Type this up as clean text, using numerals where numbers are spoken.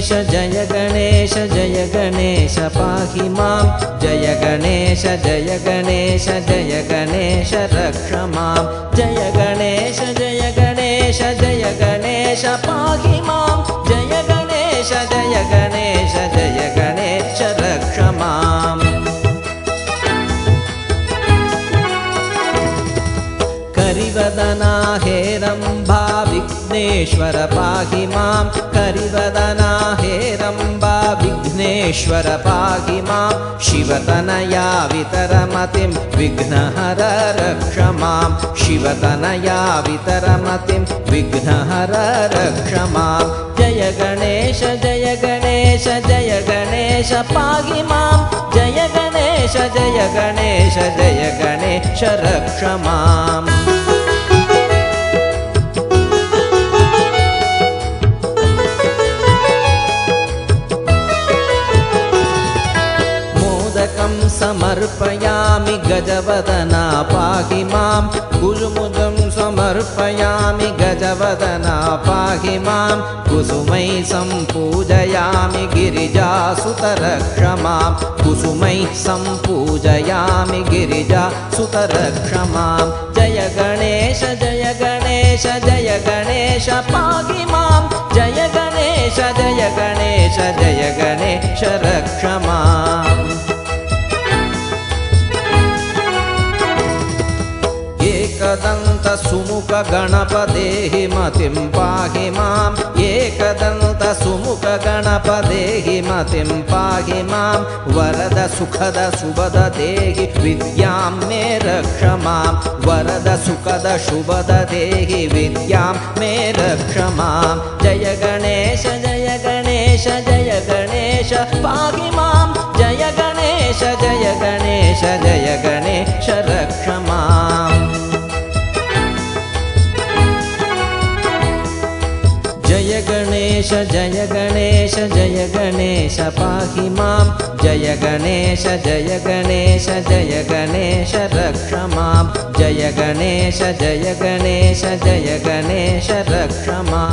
जय गणेश पाहि मां जय गणेश रक्ष मां जय गणेश पाहि मां जय गणेश रक्ष मां करिवदना हेरम्बा विघ्नेश्वर पाहि मां करिवदना हेरम्बा विघ्नेश्वर पाहि मां शिवतनया वितरमतिं विघ्नहर रक्ष मां शिवतनया वितरमतिं विघ्नहर रक्ष मां जय गणेश पाहि मां जय गणेश रक्ष मां समर्पयामि गजवदना पाहि मां कुलुमुदं समर्पयामि गजवदना पाहि मां कुसुमै सम्पूजयामि गिरिजासुत रक्ष मां कुसुमै सम्पूजयामि गिरिजासुत रक्ष मां जय गणेश पाहि मां जय गणेश रक्ष मां एकदन्त सुमुख गणपतेहि मतिं पाहि मां एकदन्त सुमुख गणपतेहि मतिं पाहि मां वरद सुखद शुभद देहि विद्यां मे रक्ष मां वरद सुखद शुभद देहि विद्यां मे रक्ष मां जय गणेश पाहि मां जय गणेश रक्ष मां जय गणेश पाहि मां जय गणेश रक्ष मां जय गणेश रक्ष मां।